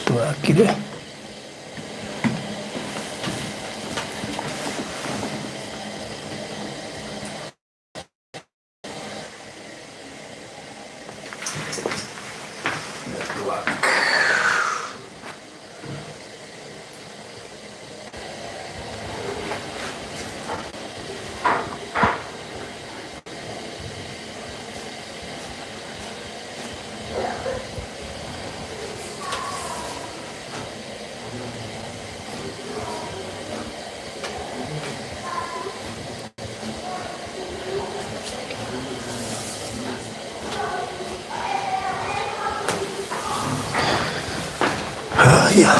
tuakire haya.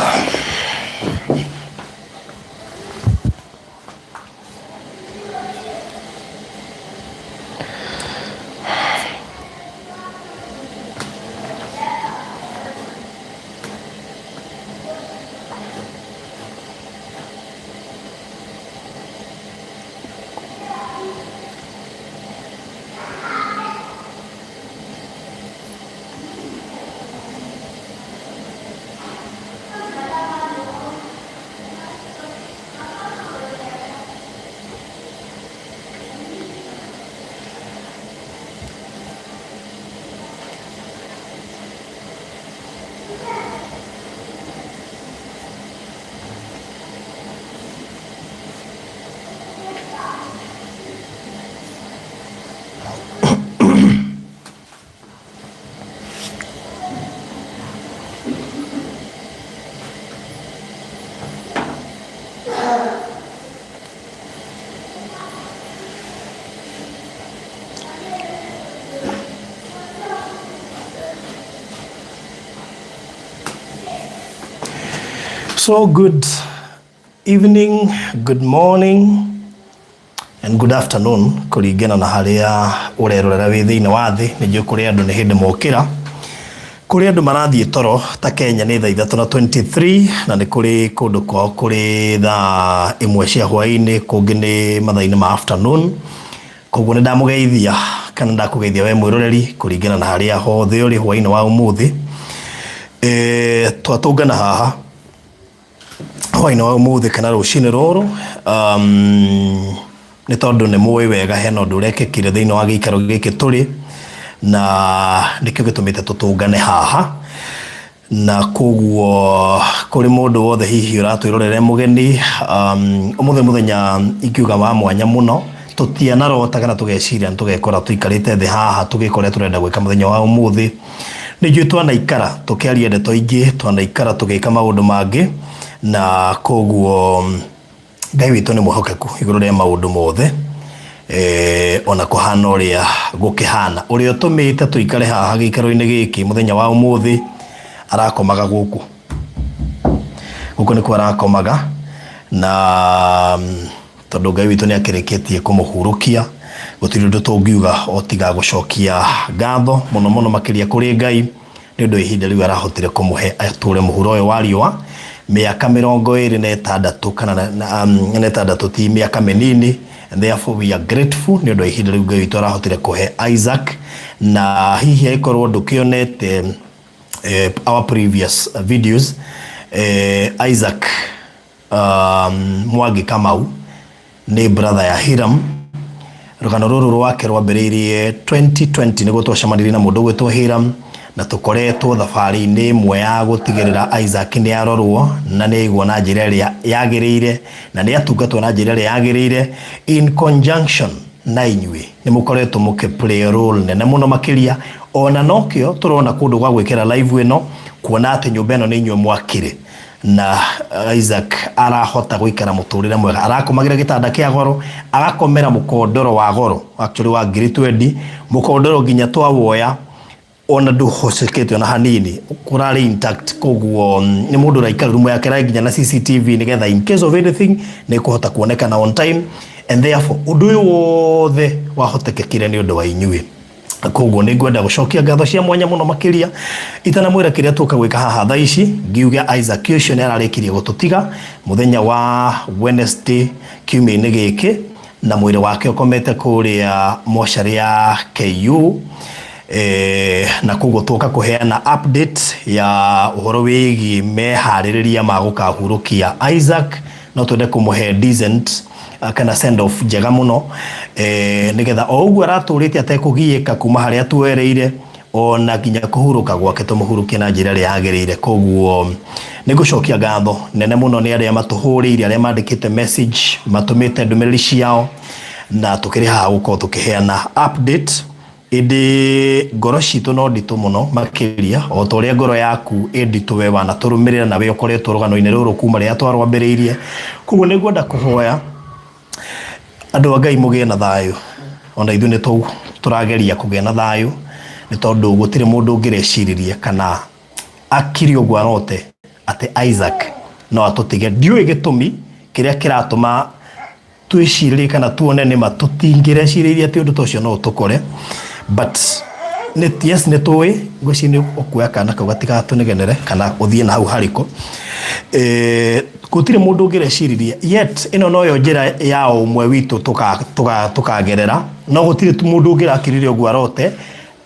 So good evening, good morning and good afternoon kuringana na haria urerorera wi thiini wa thi. Nijue kuri andu ni hindi mokira, kuri andu marathie toro ta Kenya ni thaa 3:23 na ni kuri kundu kwao kuri thaa 1 cia hwaini, kungi ni mathaa-ini ma afternoon. Koguo ni ndamugeithia kana ndakugeithia we mwiroreri kuringana na haria hothe uri hwaini wa umuthi. Twatungana haha hwaini wa umuthi kana rucini ruru ni tondu ni muwi wega hena undu urekekire thiini wa giikaro giki turi na nikio gitumite tutungane haha, na koguo kuri mundu wothe hihi uratwirorere mugeni umuthi muthenya ingiuga wa mwanya muno. Tutianarota kana tugeciria tugekora tuikarite thi haha tugikore turenda gwika muthenya wa umuthi. Nijue twanaikara tukiaria ndeto ingi, twanaikara tugika maundu mangi, na koguo Ngai witu ni muhokeku iguru ria maundu mothe ona kuhana uria gukihana. Uria utumite tuikare haha giikaro-ini giki muthenya wa umuthi arakomaga guku ni arakomaga, na tondu Ngai witu ni akireketie kumuhurukia gutiri undu tungiuga otiga gucokia ngatho muno muno makiria kuri Ngai ni undu ihinda riu arahotire kumuhe ature muhuro uyu wa riwa miaka 26 kana na tandatu ti miaka minini, and therefore we are grateful ni undu ihinda riu Ngai witu arahotire kuhe Isaac. Na hihi aikorwo ndukionete our previous videos, Isaac Mwangi Kamau ni brother ya Hiram. Rugano ruru rwake rwambiriirie 2020 niguo twacemanirie na mundu gwitwo Hiram, na tukoretwo thabari-ini imwe ya gutigirira Isaac ni arorwo na ni igwo na njira iria yagiriire na ni atungatwo na njira iria yagiriire in conjunction na inyui. Ni mukoretwo muke play role nene muno makiria, ona nokio turona kundu gwa gwikira live ino kuona ati nyumba ino ni inyue mwakire, na Isaac arahota guikara muturire mwega. Arakomagira gitanda kia goro, agakomera mukondoro wa goro, actually wa ngiri 20 mukondoro nginya twa woya ona nduhosekete ona hanini kurari intact. Koguo ni mundu raikara rumo yake nginya na CCTV nigetha in case of anything ni kuhota kuonekana on time, and therefore undu uyu wothe wahotekekire ni undu wa inyui. Koguo ni ngwenda gucokia ngatho cia mwanya muno makiria itana mwira kiria tuka gwika haha thaa ici. Ngiuga Isaac ucio ni ararikirie gututiga muthenya wa Wednesday kiumia-ini giki, na mwiri wake ukomete kuria mochari ya KU. na koguo tuka kuheana update ya uhoro wigi mehaririria ma gukahurukia Isaac no twende kumuhe decent kana send off njega muno nigetha o uguo araturite atekugiika kuma haria twereire ona nginya kuhuruka gwake tumuhurukie na njira ria yagirire. Koguo nigucokia ngatho nene muno ni aria matuhurire aria mandikite message matumite ndumiriri ciao na tukiri ha guko tukiheana update indi ngoro citu no nditu muno makiria o toria ngoro yaku enditu we wana turumirira na we ukoretwo rugano-ini ruru kuma ria twarwambiriirie. Koguo nigwenda kuhoya andu a Ngai mugie na thayu ona ithu ni turageria kugia na thayu ni tondu gutire mundu ungireciria kana akiri ogwa rote ate Isaac no atutige ndiu gitumi kiria kiratuma twicirie kana tuone ni matutingireciria ati undu tocio no tukore but yes ne toy gwicini okuya kana kagatiga tunigenere kana uthie na hau hariko gutire mundu ungireciria yet ino noyo njira ya umwe witu tukagerera no gutire mundu ungirakiriria ogwa rote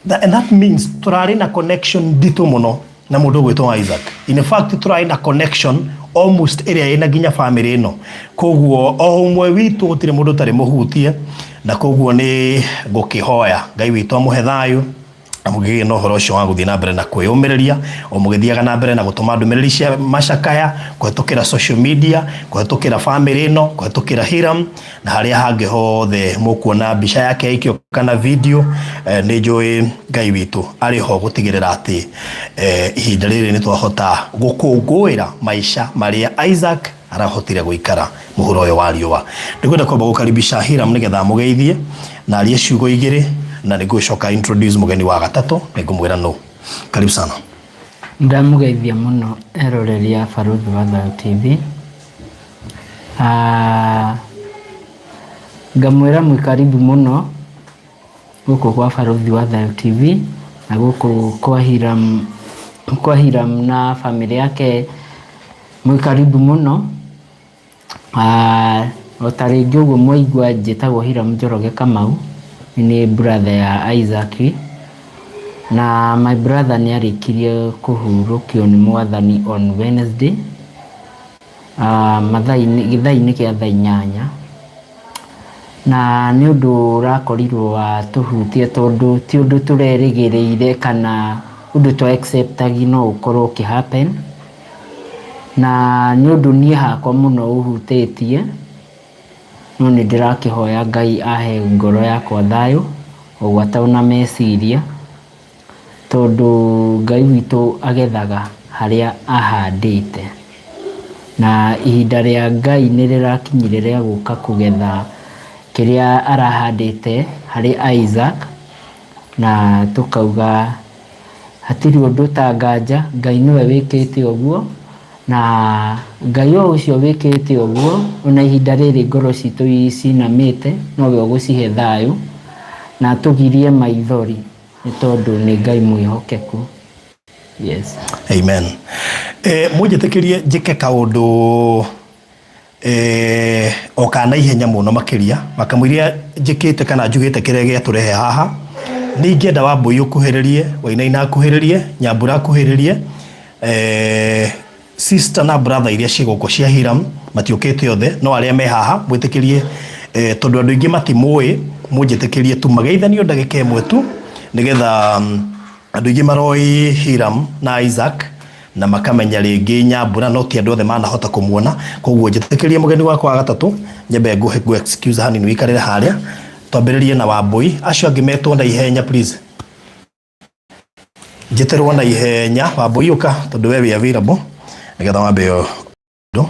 and that means turari na connection dito muno na mundu gwitwa Isaac. In fact turari na connection almost area ina ginya family ino. Koguo o umwe witu gutire mundu tari muhutie na koguo ni gukihoya Ngai witu amuhe thayu amugie no horo cio wa guthii na mbere na kwiyumiriria o mugithiaga na mbere na gutuma ndumiriri cia macakaya kuhetukira social media kuhetukira family ino kuhetukira Hiram na haria hangi hothe mukuona mbica yake ikio kana video ni njui Ngai witu ari ho gutigirira ati ihinda riri ni twahota gukunguira maisha maria Isaac arahotire guikara muhuro uyu wa riua. Ndikwenda kwamba gukaribisha Hiram nigetha mugeithie na arie ciugo igiri na nigucoka introduce mugeni wa gatatu nigumwira no. Karibu sana. Ndamugeithia muno eroreria Baruthi wa Thayu TV. Ngamwira mwikaribu muno guku kwa Baruthi wa Thayu TV na guku kwa Hiram na family yake mwikaribu muno. Otaringi uguo muigua njitagwo Hiram Njoroge Kamau ni brother ya Isaac na my brother ni arikirie kuhurukio ni mwathani on Wednesday githaini kia thaa 8 na ni undu urakorirwo wa tuhutie tondu ti undu turerigiriire kana undu to acceptagi no ukorwo ki happen na ni undu nie hakwa muno uhutitie no ni ndirakihoya Ngai ahe ngoro yakwa thayu ogwata una meciria tondu Ngai witu agethaga haria ahandite na ihinda ria Ngai ni rirakinyirira guka kugetha kiria arahandite hari Isaac na tukauga hatiri undu tanganja Ngai niwe wikite oguo na Ngai ucio wikite oguo ona ihinda riri ngoro citu icinamite no we ugucihe thayu na tugirie maithori ni tondu ni Ngai mwihokeku. Yes, amen. Mujitekirie njike kaundu okana ihenya muno makiria makamwiria njikite kana njugite kirege turehe haha ningienda Wambui ukuhiririe Wainaina akuhiririe Nyambura akuhiririe sister na brother iria ciguko cia Hiram matiukite othe no aria me haha mwitikirie tondu andu ingi matimui mujitekirie tu mageithanio ndagika imwe tu nigetha andu ingi maroi Hiram na Isaac na makamenya ringi Nyambura no ti andu othe manahota kumuona. Koguo njitikirie mugeni wakwa gatatu nyembe nguhe excuse hani wikarire haria twambiririe na Wambui acio angi metwo na ihenya please njiterwo na ihenya Wambui uka tondu we wi available nigetha wambe yo ndo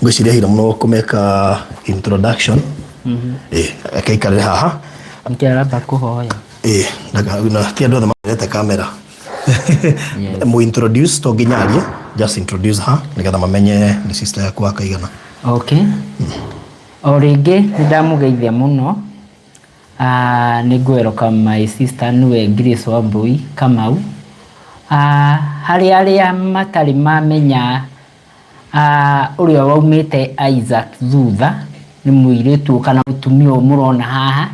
ngwiciria Hiram no kumeka introduction akaikarire haha nkiaraba kuhoya na ti andu othe marete kamera mu introduce to nginyarie just introduce her nigetha mamenye ni sister yakwa akaigana. Okay. Oringi ndamugeithia muno ni ngweroka my sister niwe Grace Wambui Kamau haria matari mamenya uria waumite Isaac thutha ni muiritu kana mutumia murona haha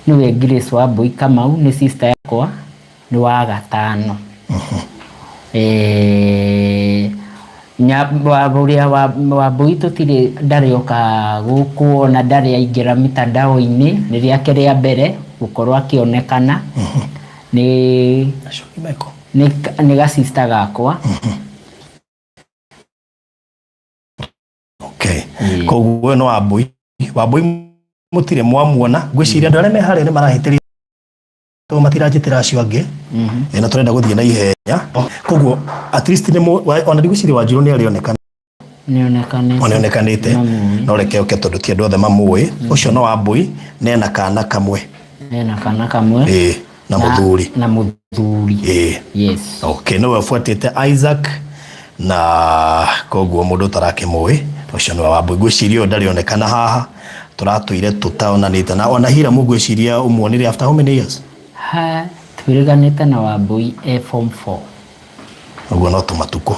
niwe Grace Wambui Kamau ni sister yakwa ni wa gatano. Uria Wambui tutire ndari oka guku na ndari aingira mitandao-ini ni riake ria mbere gukorwo akionekana. Ni ga sister gakwa. Okay. Koguo no Wambui mutire mwamuona ngwiciria ndare me harĩa nĩ marahĩtĩria to matiranjĩtĩra acio angĩ na turenda gũthiĩ na ihenya koguo at least ona ndigwiciria Wanjiru nĩ arĩonekanĩte no reke oke tondũ ti andũ othe mamũĩ ũcio no Wambui nena kana kamwe na mũthuri yes. Okay, no afuatĩte Isaac na koguo mũndũ tarakĩmũĩ ũcio no Wambui ngwiciria ndarĩonekana haha turatũire tutaonanĩte na ona Hira mũgwiciria umuonire after how many years? Twĩrĩganĩte na Wambui form 4 ũguo no tũmatukũ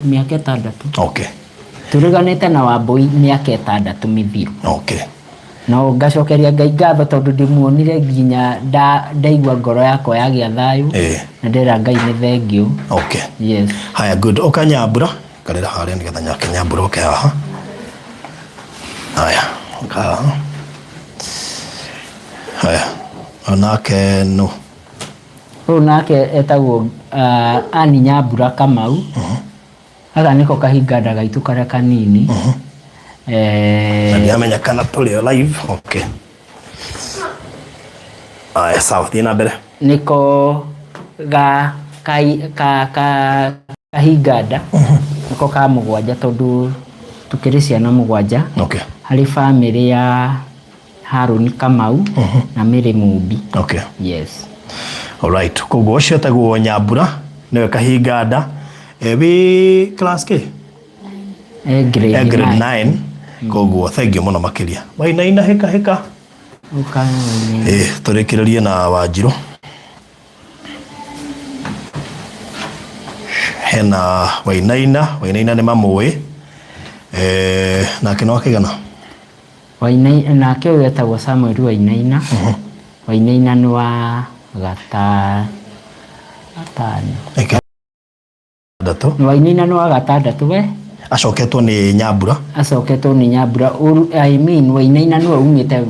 mĩaka 6. Okay. Twĩrĩganĩte na Wambui mĩaka 6 mĩthiru. Okay. No ngacokeria Ngai ngatho tondũ ndimuonire nginya ndaigua ngoro yakwa yagĩa thayũ na ndĩra Ngai nĩ thengiũ. Okay. Yes. Haya, good. Oka Nyambura karĩra harĩa nĩgetha nyake Nyambura oke haha. Haya, oka haha. Haya, onake no. Ũyũ nake etagwo Annie Nyambura Kamau. Aka niko kahinganda gaitũ karĩa kanini. Nĩamenya kana tũrĩ live. Okay. Aya, sawa, thiĩ na mbere. Niko kahinganda niko ka mũgwanja tondũ tukĩrĩ ciana mũgwanja. Okay. Harĩ family ya Harũni Kamau na Mary Mumbi. Okay. Yes. Alright, koguo ũcio etagwo Nyambura nĩwe kahinganda wĩ class K? Grade 9. Koguo thank you mũno makĩria. Wainaina hĩka tũrĩkĩrĩrie na Wanjiru. Hena Wainaina nĩ mamũĩ nake no akĩgana. Wainaina nake ũyũ etagwo Samuel Wainaina. Wainaina nĩ wa gatano. Wainaina nĩ wa gatandatũ we. Acoketwo nĩ Nyambura. I mean Wainaina nĩwe umĩte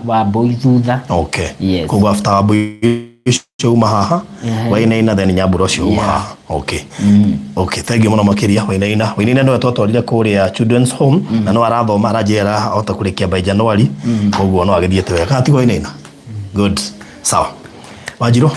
Wambui thutha. Okay. Yes. Koguo after Wambui ũcio uma haha Wainaina then Nyambura ũcio uma haha. Okay. Okay, thank you mũno makĩria Wainaina nĩwe twatwarire kũrĩa children's home na no arathoma aranjĩra ahota kũrĩkia by January. Koguo no agĩthiĩte wega kana ti Wainaina. Good. Sawa. Wanjiru.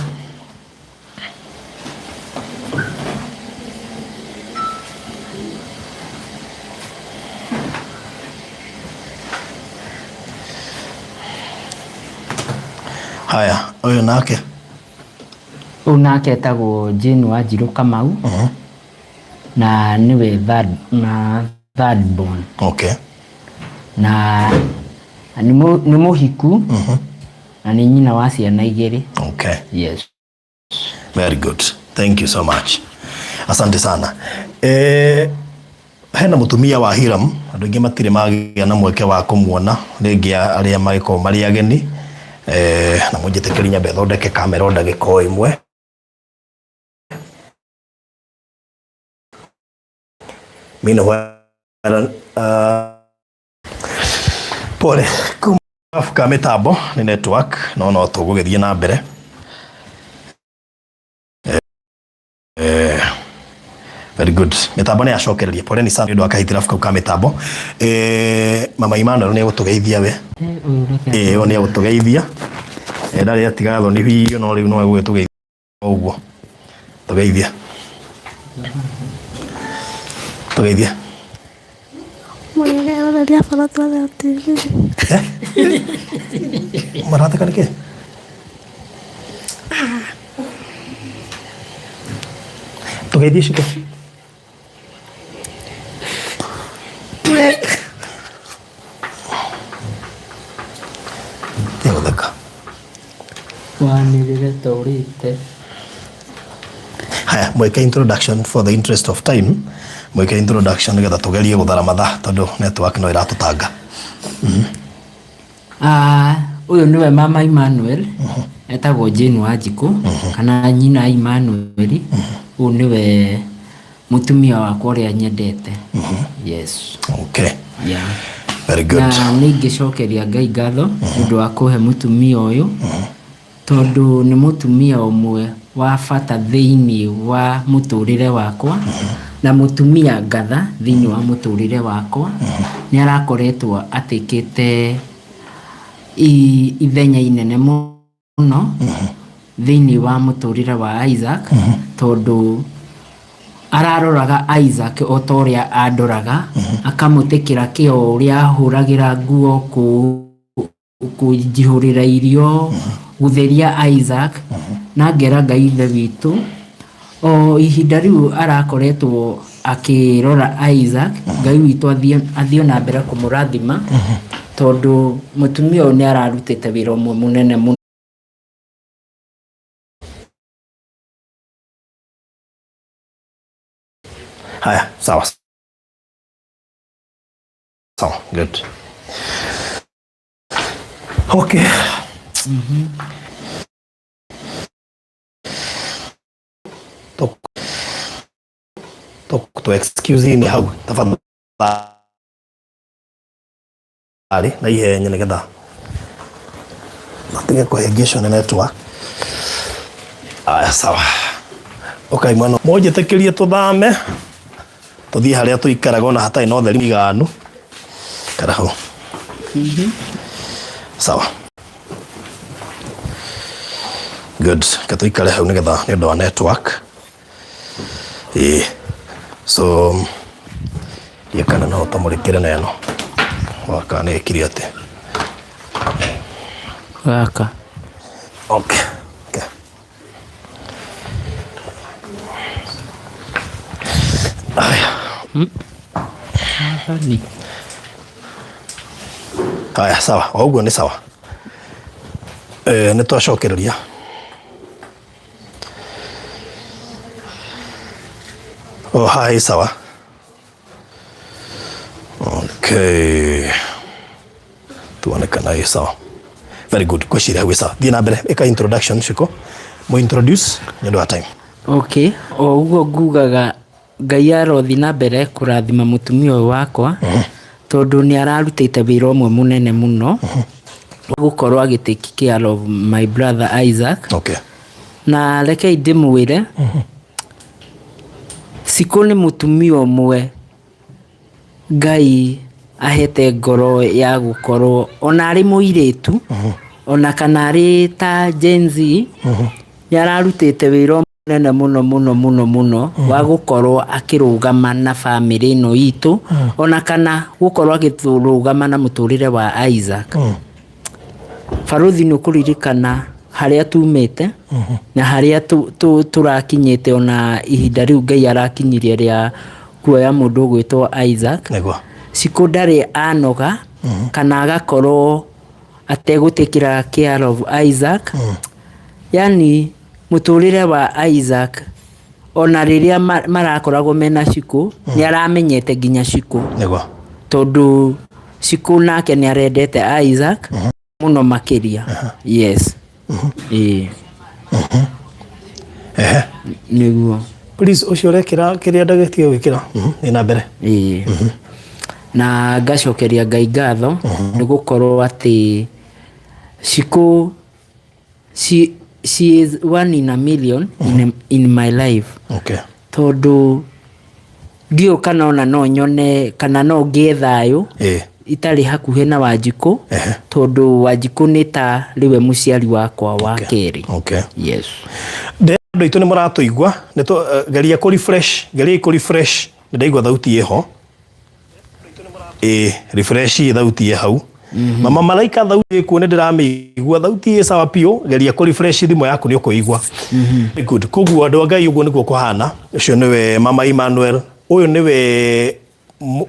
Haya, ũyũ nake etagwo Jane Wanjiru Kamau. Na niwe third born. Okay. Na nĩ mũhiku na nĩ nyina wa ciana 2. Okay. Yes. Very good. Thank you so much. Asante sana. Hena mũtumia wa Hiram, andũ aingĩ matirĩ magĩa na mweke wa kũmuona rĩngĩ arĩa magĩkorwo marĩ ageni. Na mũnjĩtĩkĩrie nyambe thondeke kamera ndagĩka ĩmwe. Pole kumafuka mitambo ni network no tũgũgĩthiĩ na mbere. Very good. Mitambo nĩ yacokereria pole ni sana nĩ akahitira fuka ka mitambo. Mama Emmanuel nĩ gũtũgeithia we. Nĩ gũtũgeithia. Ndarĩ atiga thoni biũ no rĩu no gũgĩtũgeithia ũguo. Tũgeithia. Tũgeithia. Maratheka nĩkĩ? Tũgeithie ciko. Tĩgũtheka. Wanĩrĩre taurĩte. Haya, mweke introduction for the interest of time. Mweke introduction nigetha tugerie guthara matha tondu network no iratutanga. Uyu niwe mama Emmanuel, etagwo Jane Wanjiku, kana nyina Emmanuel. Uyu niwe mutumia wakwa uria nyendete. Yes. Okay. Yeah. Very good. Na ningicokeria Ngai ngatho nĩũndũ wa kuhe mutumia uyu tondu ni mutumia umwe wa bata thiini wa muturire wakwa na mutumia ngatha thiini wa muturire wakwa ni arakoretwo atikite ithenya inene muno thiini wa muturire wa Isaac tondu araroraga Isaac otoria andoraga akamutikira kio uria ahuragira nguo kujihurira irio gutheria Isaac na ngera Ngai ithe witu o ihinda riu arakoretwo akirora Isaac Ngai witu athio na mbere kumurathima tondu mutumia uyu ni ararutite wira umwe munene muno. Haya, sawa. Sawa, good. Okay. To excuse me hau tafadhali na ihenya nigetha natige kuhengeshwo na network. Aya, sawa. Okay, mwana moje tekerie tuthame tuthie haria tuikaraga ona hatai no theri iganu kara hau. Sawa. Good. Katuikare hau nigetha ni undu wa network. So yakana no tamurikire neno waka ne kiriate waka. Okay. Okay. Haya, sawa. Oguo ni sawa. Ni twacokereria. Oh, hai, sawa. Okay. Tuonekana hii sawa. Very good. Kwishira hau sawa. Thie na mbere eka introduction shiko. Mo introduce nyondo wa time. Okay. Oguo ngugaga Ngai arothi na mbere kurathima mutumia uyu wakwa tondu ni ararutite wira umwe munene muno gukorwo agitake care of my brother Isaac. Okay. Na reke ndimwire Siko ni mutumia umwe Ngai ahete ngoro ya gukorwo ona ari muiretu ona kana ari ta Gen Z yararutite wira nene muno wa gukorwo akirugama na family no itu ona kana gukorwo agithurugama na muturire wa Isaac. Faruthi no kuririkana haria tumete na haria turakinyete ona ihinda riu Ngai arakinyirie ria kuoya mundu gwitwo Isaac. Nego. Siko ndari anoga kana agakorwo ategutikira care of Isaac. Yani muturire wa Isaac ona riria marakoragwo mena Siko ni aramenyete ginya Siko. Nego. Tondu Siko nake ni arendete Isaac muno makiria. Yes. Niguo. Please ucio rekira kiria ndagetie gwikira ni na mbere. Na ngacokeria Ngai ngatho ni gukorwo ati Siko she is one in a million in my life. Okay. Tondu ndio kana ona no nyone kana no ngethayo itari hakuhe na Wanjiku tondu Wanjiku ni ta riwe muciari wakwa wa keri. Okay. Yes. Ndio itu ni muratuigwa ni to geria ku refresh ndaigwa thauti yeho refresh thauti ye hau. Mama Malaika thauti kuone ndiramigua thauti ye sawa pio geria ku refresh thimo yaku ni ukuigwa. Good. Koguo andu Ngai uguo niguo kuhana ucio niwe Mama Emmanuel uyu niwe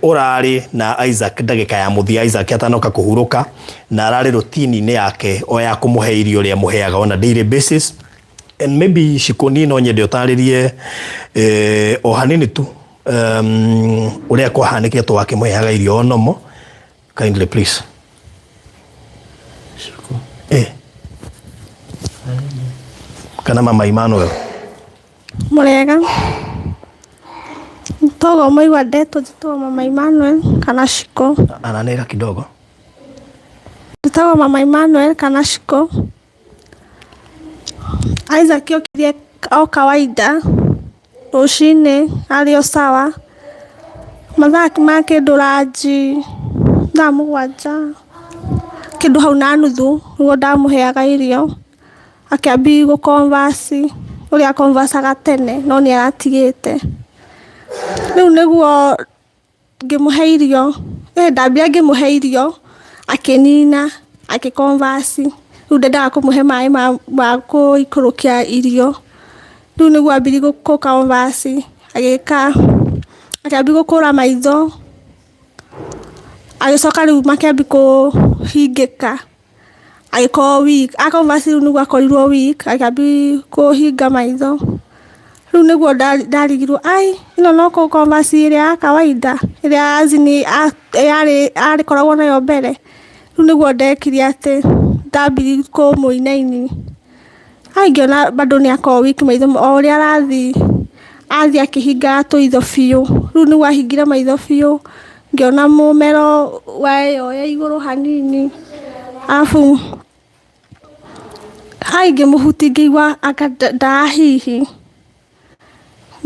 urari na Isaac ndagika ya muthia Isaac atanoka kuhuruka na arari rutini ni yake o ya kumuhe irio ria muheaga on a daily basis and maybe Shikoni no nyende utaririe o hanini tu uria kwa haniketwo akimuheaga irio nomo kindly please. Shiko. Kana Mama Emmanuel Murega togo moigwa ndeto jitwa Mama Emmanuel kana Shiko. ananega kidogo. Jitwa Mama Emmanuel kana Shiko. Isaac yokirie au kawaida rucini ario sawa mathaki make nduraji thaa mugwanja kindu hau na nuthu niguo ndamuheaga irio akiambi gukonvasi uria konvasaga tene no ni aratigite riu niguo ngimuhe irio ndambia ngimuhe irio akinina akikonvasi riu ndendaga kumuhe mai ma guikurukia irio riu niguo ambiri gukonvasi agika akiambi gukura maitho agicoka riu makiambi kuhingika agiko week akonvasi riu niguo akorirwo week akiambi kuhinga maitho riu niguo ndarigirwo ai ino no konvasi iria ya kawaida iria azini ari koragwo nayo mbere riu niguo ndekire ati ndambiri kumuinaini ai ngiona bado ni ako week maitho o uria arathi akihinga tuitho biu riu niguo ahingira maitho biu ngiona mumero wayo ya iguru hanini afu ai ngimuhuti ngigwa akadahihi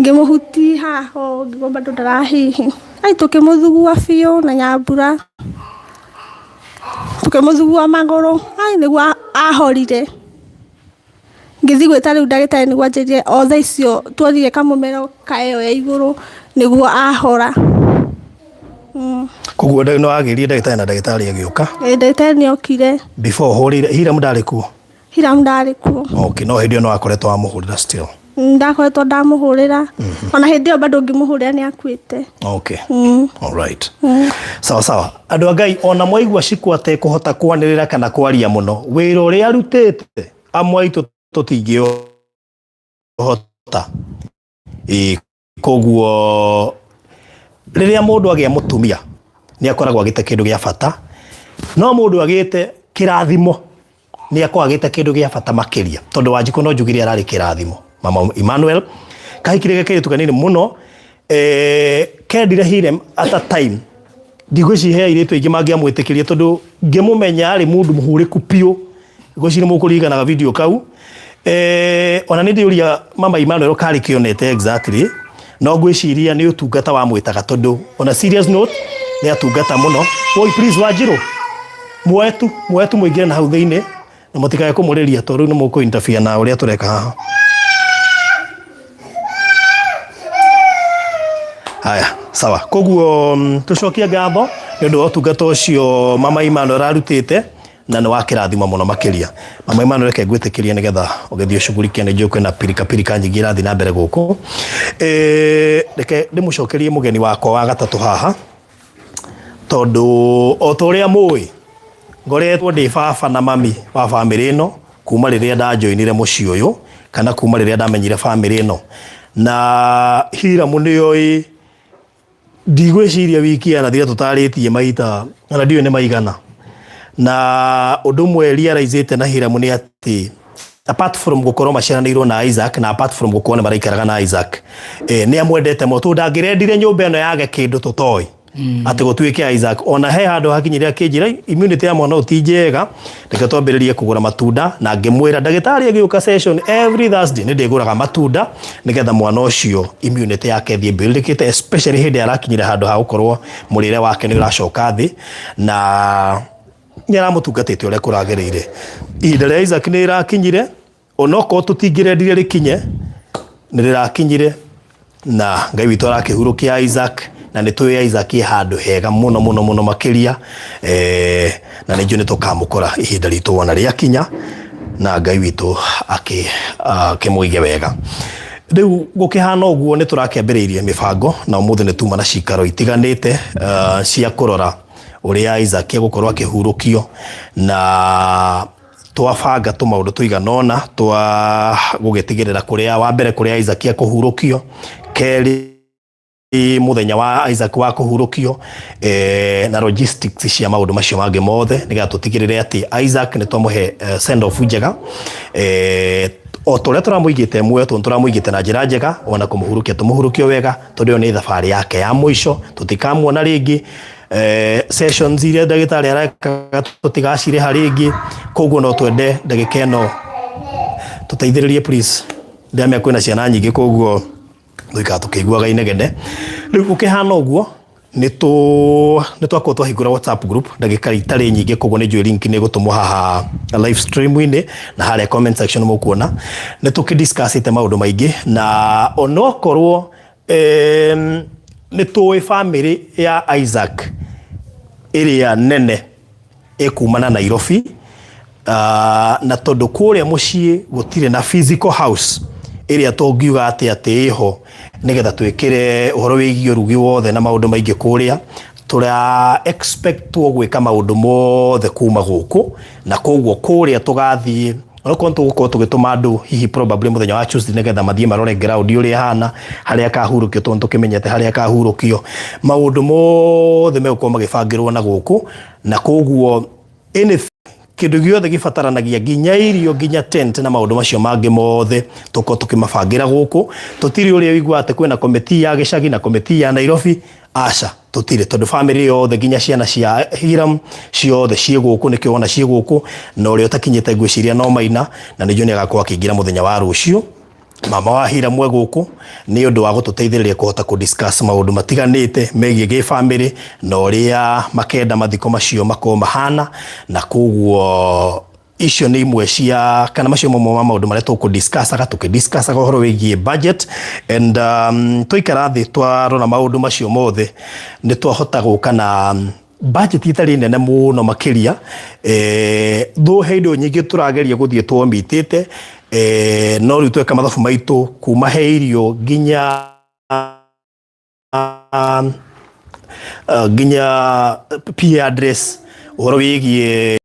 ngimuhuti haho ngigwa bado ndarahihi ai tukimuthugua biu na nyambura tukimuthugua maguru ai niguo ahorire ngithi gwita riu ndagitari niguo anjirie othe icio tuothire kamumero kayo ya iguru niguo ahora. Koguo no agirie ndagitari na ndagitari agiuka ndagitari ni okire before horire Hiram ndari kuo. Hiram ndari kuo. Okay, no hindi no akoretwo amuhurira still. Ndakoretwo ndamuhurira ona hindi yo bado ngimuhurira ni akuite. Okay. All right. Sawa sawa. Andu Ngai ona mwaigua Shiko ate kuhota kwanirira kana kwaria muno wira uria arutite amwaitu tutingio hota koguo riria mundu agia mutumia ni akoragwo agite kindu gia bata no mundu agite kirathimo ni akoragwo agite kindu gia bata makiria tondu Wanjiku no njugire arari kirathimo. Mama Emmanuel kahikire gakiritu kanini muno kendire Hiram at a time ndigwiciria iritu ingi mangiamwitikiria tondu ngimumenya ari mundu muhuriku piu gwicira mukuriganaga video kau ona nindi uria Mama Emmanuel kari kionete exactly no gwiciria ni utungata wa mwitaga tondu ona serious note ni atungata muno. Oi please Wanjiru mwetu muingire na hau thiini na mutikae kumuriria tondu ni muku interfere na uria tureka haha. Haya sawa koguo tucokia ngatho ni undu wa utungata ucio Mama Emmanuel arutite na ni wakirathima muno makiria. Mama Emmanuel reke ngwitikirie nigetha ugethio shughulikia ni njukwe na pirika nyingi irathi na mbere guku reke ndimucokerie mugeni wakwa wa gatatu haha tondu o toria mui ngoretwo ndi baba na mami wa family ino kuma riria ndajoinire mucii uyu kana kuma riria ndamenyire family ino na Hiram nioi ndigwiciria wiki ya nathira tutaritie maita na ndio ne maigana na undu mwe realizate na Hiram ni ati apart from gukorwo maciaranirwo na Isaac na apart from gukorwo maraikaraga na Isaac ni amwendete mo tu ndangirendire nyumba ino yage kindu tutoi ati gutwike Isaac ona he handu hakinyire akinjira immunity ya mwana utinjega reke twambiririe kugura matunda na ngimwira ndagitari agiuka session every Thursday ni ndiguraga matunda nigetha mwana ucio immunity yake thie buildikite especially hindi arakinyire handu ha gukorwo murire wake ni uracoka thi na nyara mutungatite ure kuragirire ihinda ria Isaac ni irakinyire onoko tutingirendire rikinye ni rirakinyire na Ngai witu arakihurukia Isaac na ni tuya Isaac handu hega muno makiria na ni tukamukora ihinda ritu wona ria kinya na Ngai witu akimuige wega. Riu gukihana uguo ni turakiambiriirie mibango na umuthi ni tuma na cikaro itiganite cia kurora uria Isaac gukorwo akihurukio na twabanga tumaundu tuiganona twa gugitigirira kuria wa mbere kuria Isaac akuhurukio, keri muthenya wa Isaac wa kuhurukio na logistics cia maundu macio mangĩ mothe nigetha tutigirire ati Isaac ni twamuhe send off njega o turia turamuigite mwe turamuigite na njira njega ona kumuhurukia tumuhurukio wega tondu ni thabari yake ya mwisho tutikamuona ringi sessions iria ndagitari areka tutigacire haringi koguo no twende ndagika ino tuteithiririe please ndamya kwina ciana nyingi koguo duika tukiguaga inegende riu ukihana uguo ni twakwo twahingura WhatsApp group ndagika itari nyingi koguo ni njui link ni gutumwo haha live stream ini na haria comment section mukuona ni tukidiscuss ite maundu maingi na onokorwo ni tuwe family ya Isaac iria nene ekumana Nairobi na tondu kuria mucii gutire na physical house iria tongiuga ati iho nigetha twikire uhoro wigio rugi wothe na maundu maingi kuria tura expect gwika maundu mothe kuma guku na koguo kuria tugathie Onoko ntugukorwo tugituma andu hihi probably muthenya wa Tuesday nigetha mathie marore ground uria hana haria kahurukio tondu tukimenyete haria kahurukio maundu mothe megukorwo magibangirwo na guku na koguo kindu giothe gibataranagia nginya irio nginya tent na maundu macio mangi mothe tuko tukimabangira guku tutiri uria wigua ate kwina committee ya gicagi na committee ya Nairobi aca tutire tondu family yothe nginya ciana cia Hiram ciothe cie guku nikio ona cie guku na uria utakinyite ngwiciria no maina na nijo ni agakorwo akingira muthenya wa rucio mama wa Hiram mwe guku ni undu wa gututeithiriria kuhota ku discuss maundu matiganite megie ge family na uria makenda mathiko macio mako mahana na koguo icio ni imwe cia kana macio mo maundu maria tuku discuss aga tukidiscuss aga horo wigie budget and tuikara thi twarona maundu macio mothe ni twahota guka na budget itari nene muno makiria tho heindo nyingi turageria guthie twomitite no riu tweka mathabu maitu kuma heirio ginya P address uhoro wigie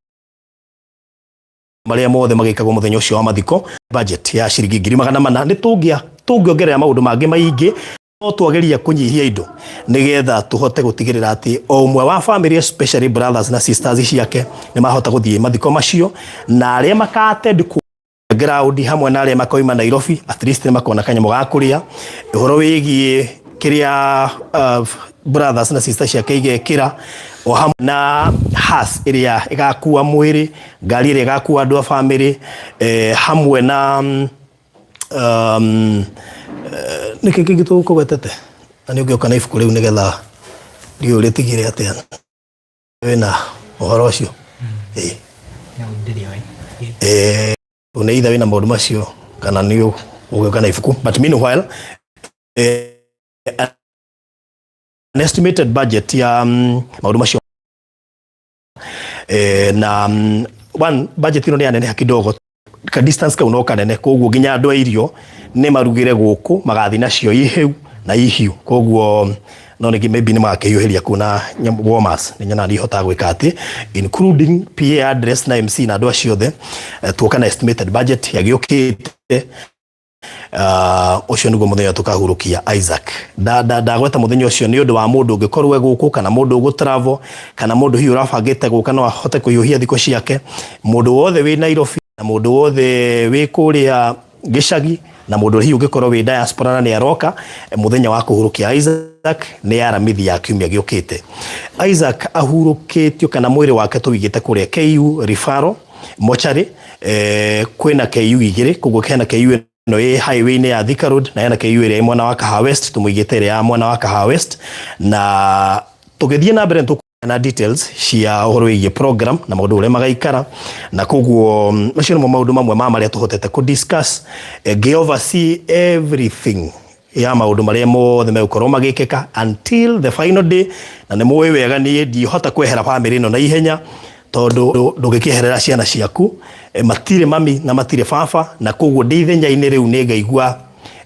maria mothe magikagwo muthenya ucio wa mathiko budget ya ciringi 400 ni tungiongerera maundu mangi maingi no twageria kunyihia indo nigetha tuhote gutigirira ati o umwe wa family especially brothers na sisters ciake ni mahota guthie mathiko macio na aria makated ground hamwe na aria makoima Nairobi at least ni makona kanyamo ga kuria uhoro wigie kiria brothers na sisters ciake igekira o hamwe na has iria igakua mwiri ngari iria igakua andu a family hamwe na niki kigitu kugwetete ani ugioka na ifuku riu nigetha rio ritigire atia wena uhoro ucio una either wina maundu macio kana ni ugioka na ifuku but meanwhile an estimated budget ya maundu macio na one budget ino ni anene kidogo ka distance ka unoka nene koguo nginya andu irio ni marugire guku magathi nacio iheu na ihiu koguo no nigi maybe ni magakeyuhiria kuna warmers ni nyana ihota gwika ati including PA address na MC na andu acio the tuoka na estimated budget yagiukite ucio niguo muthenya tukahurukia Isaac gweta muthenya ucio ni undu wa mundu ungikorwo guku kana mundu ugu travel kana mundu hiyo urabangite guka no ahote kuyuhia thiko ciake mundu wothe wi Nairobi na mundu wothe wi kuria gicagi na mundu hiyo ungikorwo wi diaspora na ni aroka muthenya wa kuhurukia Isaac ni aramithi ya kiumia giukite Isaac ahurukitio kana mwiri wake tuwigite kuria KU referral mochari kwina KU igire koguo kena KU no highway ni ya Thika Road na yana KU ire mwana wa Kahawa West tumuigite ire ya mwana wa Kahawa West na tugithie na mbere na details cia uhoro wigie program na maundu uria magaikara na koguo macio no maundu mamwe maria tuhotete ku discuss ge oversee everything ya maundu maria mothe megukorwo magikeka until the final day na ni muwi wega ni ndihota kwehera family no na ihenya tondu ndugikiherera ciana ciaku matire mami na matire baba na koguo ndithenya-ini riu ni ngaigua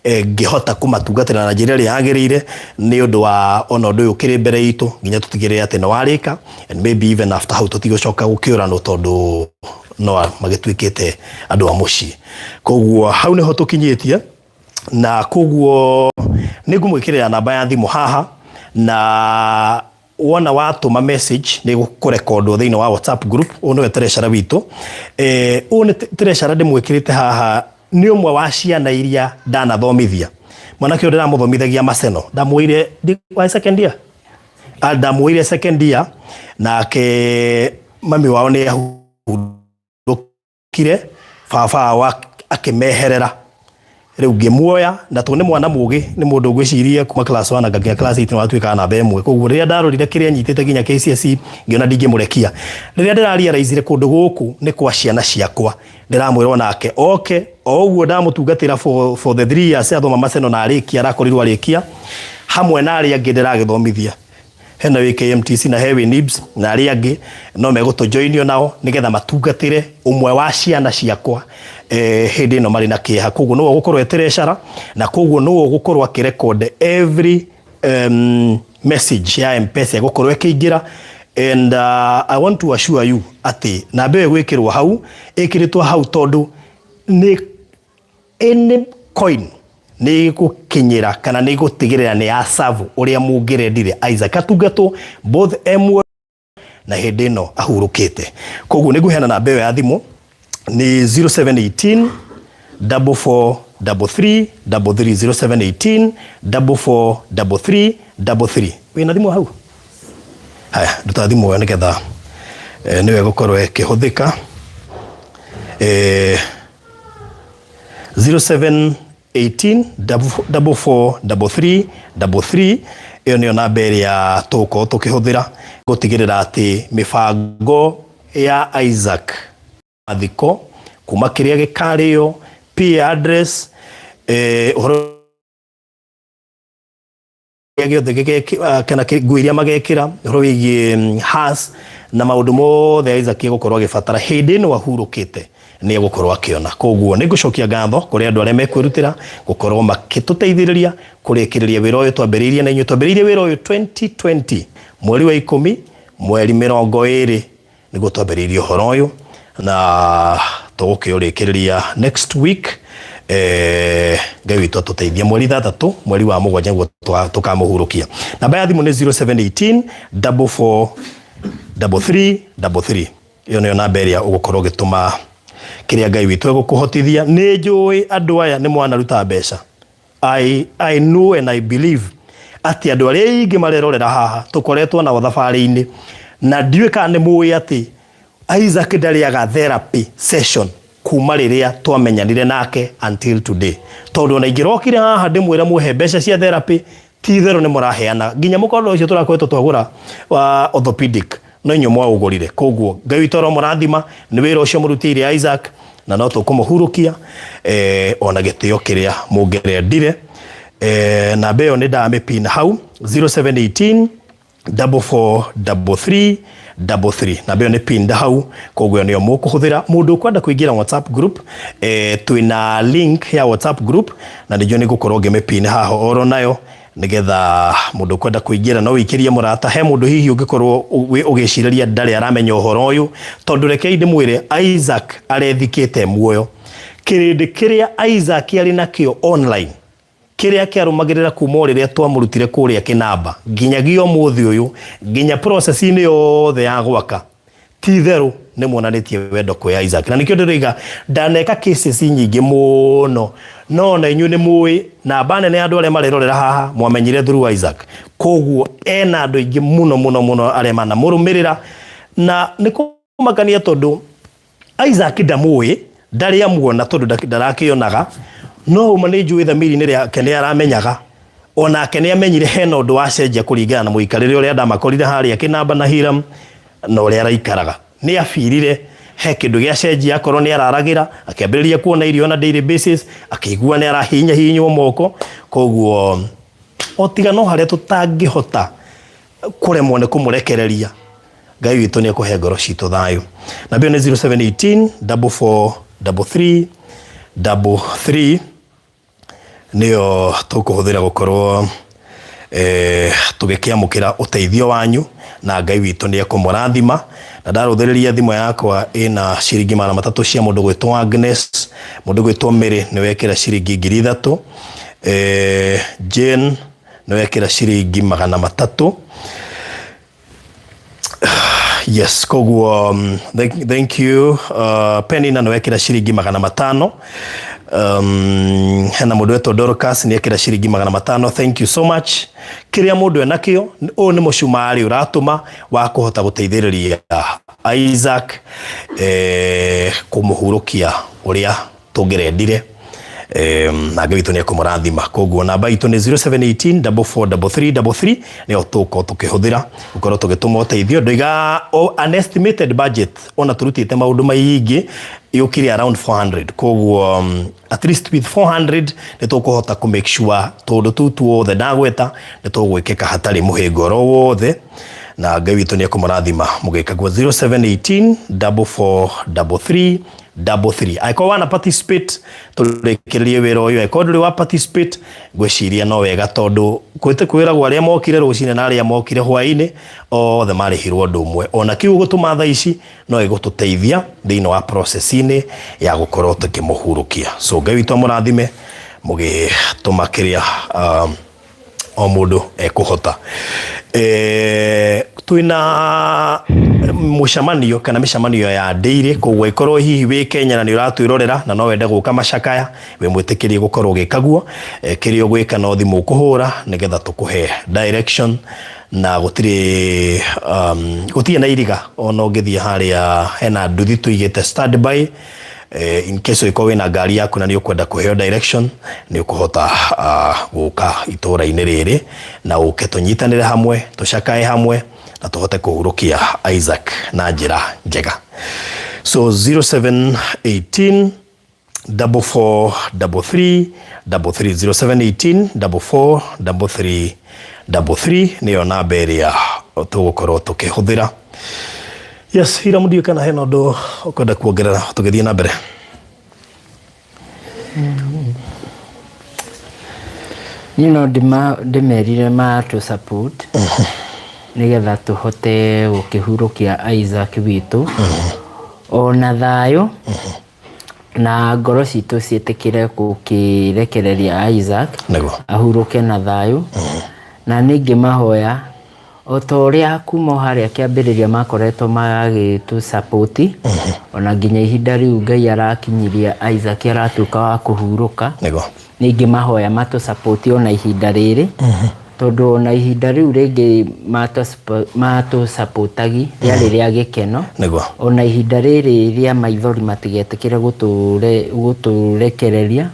ngihota kumatungatira na njira ria yagirire ni undu wa ona undu uyu kiri mbere itu nginya tutigirire ati no warika, and maybe even after how tutigocoka gukiura no tondu no magituikite andu a mucii. Koguo hau niho tukinyitie, na koguo ningumwikirira namba ya thimu haha, na wona watuma message ni gukurekordwo thiini wa WhatsApp group. Uno Treasurer witu une Treasurer ndimwikirite haha ni umwe wa ciana iria ndanathomithia. Mwanake ndira muthomithagia Maseno, ndamuire wa second year, ndamuire second year, nake mami wao ni ahurukire, baba wa akimeherera. Riu ngimuoya na tu ni mwana mugi, ni mundu ngwiciria kuma class 1 ngakinya class 8 watwika namba imwe. Koguo riria ndarorire kiria nyitite ginya KCSE ngiona ndingimurekia. Riria ndirarealize kundu guku ni kwa ciana ciakwa, ndiramwira nake okay, oguo ndamutungatira for the 3 years athoma Maseno na arikia arakorirwo arikia hamwe na aria angi ndiragithomithia. Hena WKMTC na Heavy Nibs na aria angi no meguto joinio nao nigetha matungatire umwe wa ciana ciakwa hindi no mari na kieha. Koguo no gukorwo Treasurer, na koguo no gukorwo akirecord every message ya M-Pesa gukorwo ikiingira. And I want to assure you ati na mbe gwikirwo hau ikiritwo hau tondu ni any coin ni gukinyira kana ni gutigirira ni ya serve uria mungirendire Isaac atungatwo both M na hindi no ahurukite. Koguo ni guheana na mbe ya thimu ni 0718 4433 0718 4433. Wina thimu hau? Haya, nduta thimu yo nigetha niwe gukorwo ikihuthika. 0718 4433. Iyo niyo namba iria tuko tukihuthira gutigirira ati mibango ya Isaac mathiko kuma kiria gikario PA address uhoro giothe kana nguiria magekira uhoro wigie has na maundu mothe Isaac gukorwo agibatara hindi no ahurukite ni gukorwo akiona. Koguo ni ngucokia ngatho kuri andu aria mekwirutira gukorwo makituteithiriria kurikiriria wira uyu twambiriirie na inyu twambiriirie wira uyu 2020 mweri wa 10 mweri 20 niguo twambiriirie uhoro uyu, na tugukiurikiriria next week. Ngai witu tuteithie mweri 3 mweri wa 7 niguo tukamuhurukia. Namba ya thimu ni 0718 4433. Iyo niyo namba iria ugukorwo gituma kiria Ngai witu egukuhotithia. Ni njui andu aya ni mwana ruta mbeca. I know and I believe ati andu aria ingi marerorera haha tukoretwo na thabari-ini, na ndiwe kana ni muwi ati Isaac ndariaga therapy session kuma riria twamenyanire nake until today. Tondu na ingirokire haha ndimwira muhe mbeca cia therapy ti thero ni muraheana nginya mukondo ucio turakwetwo twagura wa orthopedic no inyo mwaugurire. Koguo Ngai witu ro murathima ni wira ucio murutire Isaac, na no tukumuhurukia ona gitio kiria mungerendire. Na beyo ni ndamipina hau 0718 4433. na beyo ni pinda hau. Koguo niyo mukuhuthira mundu kwenda kuingira WhatsApp group. Twina link ya WhatsApp group na ndijo ni gukorwo ngimipina haho oro nayo nigetha mundu kwenda kuingira no wikirie murata. He mundu hihi ungikorwo ugiciriria ndari aramenya uhoro uyu, tondu rekei ndimwire Isaac arethikite muoyo. Kirindi kiria Isaac ari nakio online kiria kiarumagirira kuma riria twamurutire kuria kinamba nginyagio umuthi uyu nginya process ini yothe ya gwaka ti theru ni mwonanitie wendo kwa Isaac. Na nikio ndiriga ndaneka cases nyingi muno no na inyu ni muwi na bane ne andu aria marerorera haha mwamenyire through Isaac. Koguo ena andu ingi muno aria mana murumirira na nikumakania tondu Isaac ndamuwi ndari amuona tondu ndarakionaga no umane njui thamiri ni ria kene aramenyaga ona kene amenyire hena undu wa cenjia kuringana na muikarire uria ndamakorire haria kinamba na Hiram no uria araikaraga. Ni afirire he kindu gia cenjia akorwo ni araragira akiambiriria kuona irio na daily basis akigua ni arahinywo moko. Koguo otiga no haria tutangihota kuremwo ni kumurekereria. Ngai witu ni akuhe ngoro citu thayu. Na bio ni 0718 4433. nio tukuhuthira gukorwo tugikiamukira uteithio wanyu na Ngai witu ni ekumurathima na ndaruthiriria thimu yakwa ina ciringi 300 cia mundu gwitwo Agnes, mundu gwitwo Mary ni wekira ciringi 3,000, Jane ni wekira ciringi 300. Yes, koguo thank you. Penny na wekira ciringi 500. Hena mundu wetu Dorcas ni ekira ciringi 500. Thank you so much. Kiria mundu enakio o ni mucumari uratuma wa kuhota guteithiriria Isaac kumuhurukia uria tungirendire na Ngai witu ni ekumurathima. Koguo namba itu ni 0718 443333 ni otuko tukihuthira ukorwo tugituma uteithio ndoiga an estimated budget ona turutite maundu maingi yukiri around 400. Koguo at least with 400 ni tukuhota ku make sure tondu tutu othe ndagweta ni tugwikika hatari muhingoro wothe na Ngai witu ni ekumurathima. Mugikagwa 0718 443333. Aiko wana participate turekererie wira uyu aiko nduri wa participate gwiciria no wega tondu kwite kwiragwo aria mokire rucine na aria mokire hwaini othe marihirwo ndumwe ona kiu gutuma tha ici no igututeithia thiini wa process-ini ya gukorwo tukimuhurukia. So Ngai witu amurathime mugituma kiria o mundu ekuhota. Tuina mushamanio kana mishamanio ya daily koguo ikorwo hihi wi Kenya na ni uratwirorera na no wende guka Macakaya we mwitikirie gukorwo gikaguo kirio gwika no thimu kuhura nigetha tukuhe direction na gutire na iriga ona ngithia haria hena nduthi tuigite standby in case iko wina ngari yaku na ni ukwenda kuheo direction ni ukuhota guka itura-ini riri na uke tunyitanire hamwe tucakae hamwe na tuhote kuhurukia Isaac na njira njega. So 0718 443333 0718 443333 niyo namba iria tugukorwo tukihuthira. Yes, hira mudio kana hena undu ukwenda kuongerera tugithie na mbere? Ndimerire ma to support nigetha tuhote gukihurukia Isaac witu ona thayo na ngoro citu cietikire gukirekereria Isaac ahuruke na thayo na ningi mahoya otoria kuma haria kiambiriria makoretwo magitu support ona nginya ihinda riu Ngai arakinyiria Isaac aratuka wa kuhuruka ningi mahoya mato support ona ihinda riri tondu ona ihinda riu ringi mato supportagi riari ria gikeno ona ihinda riri ria maithori matigetikire guturekereria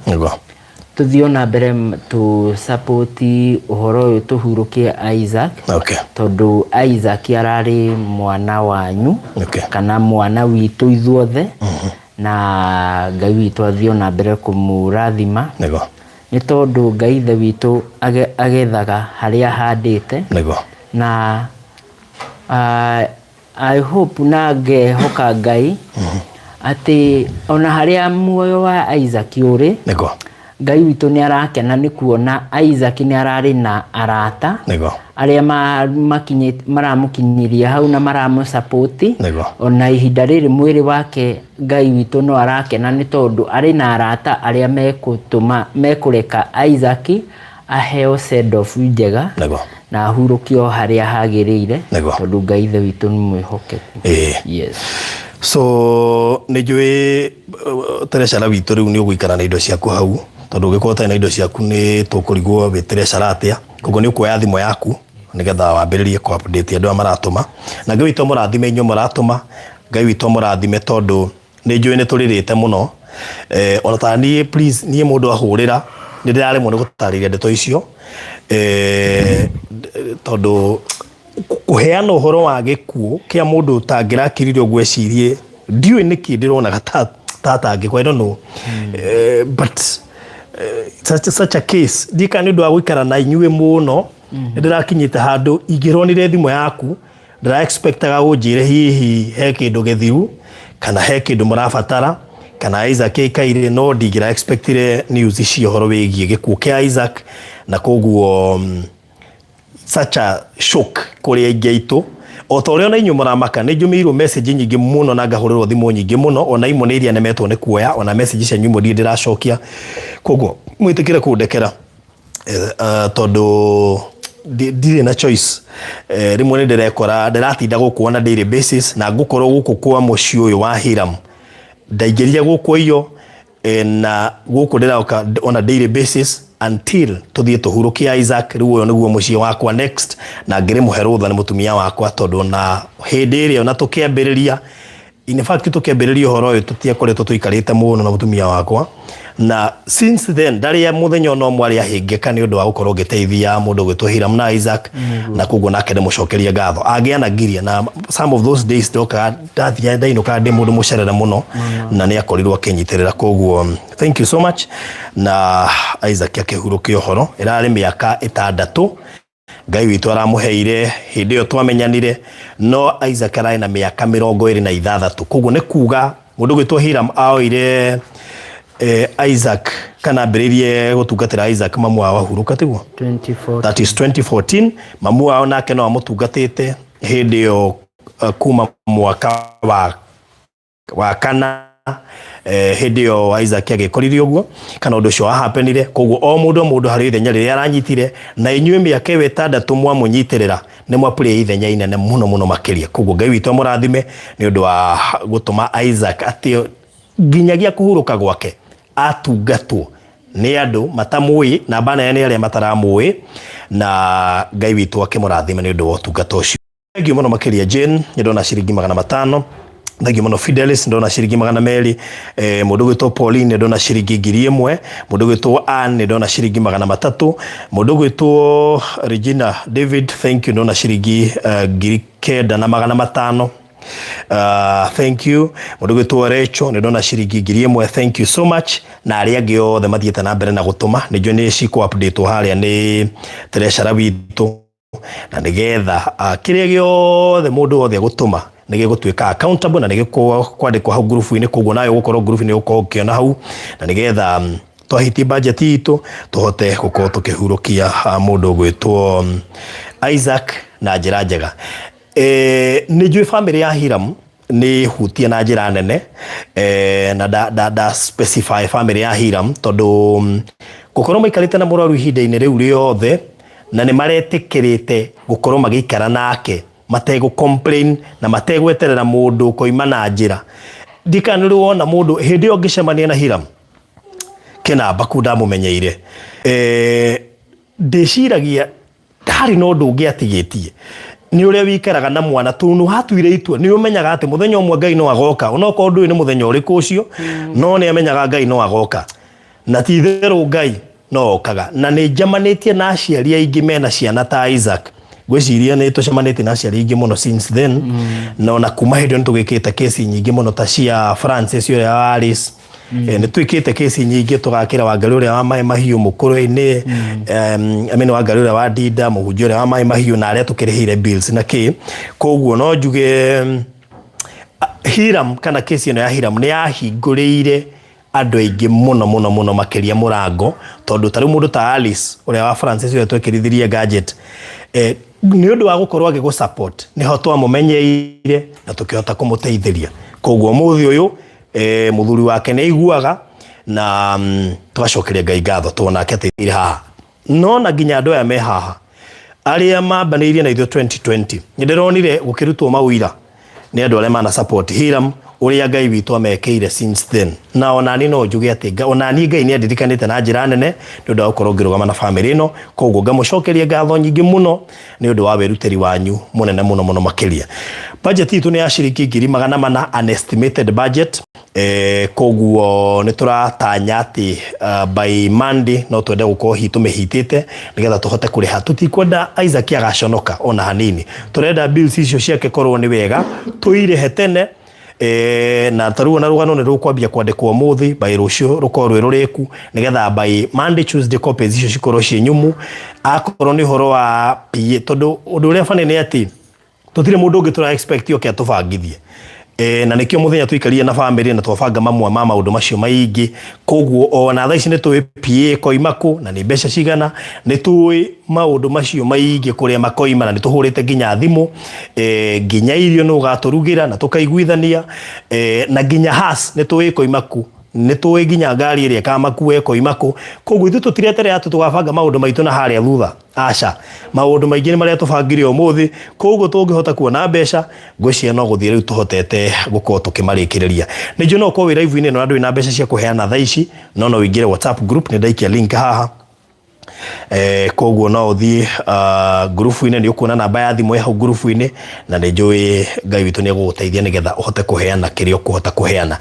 tuthio na mbere tu support uhoro uyu tuhurukie Isaac tondu Isaac arari mwana wanyu kana mwana witu ithuothe na Ngai witu athio na mbere kumurathima ni tondu Ngai ithe witu agethaga haria handite na I hope na ngehoka Ngai ati ona haria muoyo wa Isaac uri Ngai witu ni arakena ni kuona Isaac ni arari na arata aria maramukinyiria hau na maramu support ona ihinda riri mwiri wake Ngai witu no arakena ni tondu ari na arata aria mekureka Isaac aheo send off njega na ahurukio haria hagirire tondu Ngai ithe witu ni mwihokeku. Yes. So nijui Teresa witu riu ni ugwikara na indo ciaku hau tondu gikota na indo ciaku ni tukurigwo wi Teresa atia koguo ni ukuoya thimu yaku nigetha wambiririe ku update andu maratuma na Ngai witu murathime inyo muratuma Ngai witu murathime tondu nijui ni turirite muno ona ta ni please ni mundu ahurira ni ndirari muno gutariria ndeto icio tondu kuheana uhoro wa gikuo kia mundu tangirakiririo gwecirie ndiwe niki ndirona tata ngikwa I don't know but such a case dika ni ndu agwikara na inyue muno ndirakinyite handu ingironire thimu yaku ndira expectaga unjire hihi he kindu gethiru kana he kindu murabatara kana Isaac ikaire no ndigira expectire news ici horo wigie gikuo kia Isaac na koguo such a shock kuri aingiitu o ta uria ona inyu muramaka ni njumirwo message nyingi muno na ngahurerwo thimu nyingi muno ona imwe ni iria nemetwo ni kuoya ona message cia nyumo ndi ndiracokia koguo mwitikire kundekera tondu ndire na choice rimwe ni ndirekora ndiratinda guku on a daily basis na ngukorwo guku kwa muci uyu wa Hiram ndaingĩria guku iyo na guku ndĩroka on a daily basis until tuthie tuhurukia Isaac riu uyo niguo muciĩ wakwa next na ngire muhe rutha ni mutumia wakwa tondu na hindi ĩrĩa ona tukiambĩrĩria in fact tukiambĩrĩria horo uyu tutiakoretwo tuikarĩte muno na mutumia wakwa na since then ndaria muthenya no mwari ahingika ni undu wa gukorwo ngiteithia mundu gwitwo Hiram na Isaac na koguo nake ndimucokeria ngatho agiana ngiria na some of those days ndoka ndathia ndainuka ndi mundu mucerere muno na ni akorirwo akinyitirira koguo thank you so much na Isaac akihurukio horo irari miaka 6 Ngai witu aramuheire hindi yo twamenyanire no Isaac arai na miaka 26 koguo ni kuga mundu gwitwo Hiram aoire Isaac kana mbiririe gutungatira Isaac mamu wao ahuruka tiguo 2014 that is 2014 mamu wao nake no amutungatite hindi yo kuma mwaka wa kana hindi yo Isaac agikoririo guo kana undu cio hapenire koguo o mundu hari ithenya riria aranyitire na inyuĩ miaka 6 mwamunyitirira ni mwapure ithenya inene muno makiria koguo Ngai witu amurathime ni undu wa gutuma Isaac atio nginyagia kuhuruka gwake atungatwo ni andu matamui na bana yani aria mataramui na Ngai witu akimurathima ni undu wa utungato ucio. Thank you muno makiria Jane ndona ciringi 500. Thank you muno Fidelis ndona ciringi 200. Mundu gwitwo Pauline ndona ciringi 1000. Mundu gwitwo Anne ndona ciringi 300. Mundu gwitwo Regina David thank you ndona ciringi 9,500. Thank you mundu gwitwo Recho ndona ciringi 1000 thank you so much na aria angi othe mathiete na mbere na gutuma nijo ni ciko update haria ni treasurer witu na nigetha kiria giothe mundu othe gutuma nige gutwika accountable na nige kwandikwa hau group ini koguo nayo gukorwo group ni uko ukiona hau na nigetha twahiti budget itu tuhote gukorwo tukihurukia mundu gwitwo Isaac na njira njega. Ni jui family ya Hiram ni hutia na njira nene na da specify family ya Hiram tondu gukorwo maikarite na muraru ihinda-ini riu riothe na ni maretikirite gukorwo magikara nake matego complain na mategweterera mundu koima na njira ndikaniru wona mundu hindi yo ngicemania na Hiram kena bakuda mumenyeire ndiciragia ndari no ndungi atigitie ni uria wikaraga na mwana tunu hatuire itua ni umenyaga ati muthenya umwe Ngai no agoka onoko ndu ni muthenya uriku ucio no ni amenyaga Ngai no agoka na ti theru Ngai no okaga na ni jamanitie na aciari aingi mena ciana ta Isaac gwiciria ni tucemanite na aciari aingi muno since then no na kuma hindi ntugikite kesi nyingi muno ta cia Francis uria wa Alice ni twikite kesi nyingi tugakira Wangarĩ uria wa Mai Mahiũ mukuru-ini amene Wangarĩ uria wa Dinda muhunjia uria wa Mai Mahiũ na aria tukirihire bills na ki koguo no njuge Hiram kana kesi ino ya Hiram ni yahingũrĩire andu aingi muno makiria murango tondu tari mundu ta Alice uria wa Francis uria twekirithirie gadget ni undu wa gukorwo agigu support ni ho twamumenyeire na tukihota kumuteithiria koguo muthi uyu muthuri wake ni iguaga na twacokeria Ngai ngatho tuonake ateithire haha no na nginya andu aya me haha aria mambanĩirie na ithuĩ 2020 ndironire gukirutwo mawira ni andu aria mana support Hiram uria Ngai witu amekeire since then na onani no njuge ati onani Ngai ni andirikanite na njira nene ni undu wa gukorwo ngirugama na family ino koguo ngamucokeria ngatho nyingi muno ni undu wa weruteri wanyu munene muno makiria. Budget itu ni ya ciringi 400 unestimated budget koguo ni turatanya ati by Monday no twende gukorwo hitumehitite nigetha tuhote kuriha tutikwenda Isaac agaconoka ona hanini turenda bills icio ciake korwo ni wega tuirehe tene na taruo na rugano ni rukwambia kwandikwo muthi by rucio rukorwo ruriku nigetha by Monday Tuesday copies icio cikorwo cie nyumu akorwo ni horo wa PA tondu undu uria fane ni ati tutire mundu ungi tura expect yo kia tubangithie na nikio muthenya tuikaria na family na twabanga mamwe ma maundu macio maingi koguo ona thaa ici ni twi PA koimaku na ni mbeca cigana ni twi maundu macio maingi kuria makoima na ni tuhurite nginya thimu nginya irio no gaturugira na tukaiguithania na nginya has ni twi koimaku ni twi nginya ngari iria kamakuwe koimaku koguo ithu tutiretere atu tugabanga maundu maitu na haria thutha aca maundu maingi ni maria tubangire umuthi koguo tungihota kuona mbeca ngwiciria no guthie riu tuhotete gukorwo tukimarikiriria nijo no ko wi live ine no andu ina mbeca cia kuheana thaa ici no wingire WhatsApp group ni ndaikia link haha koguo no uthie group ine ni ukuona namba ya thimu ya group ine na njui Ngai witu ni guguteithia nigetha uhote kuheana kirio kuhota kuheana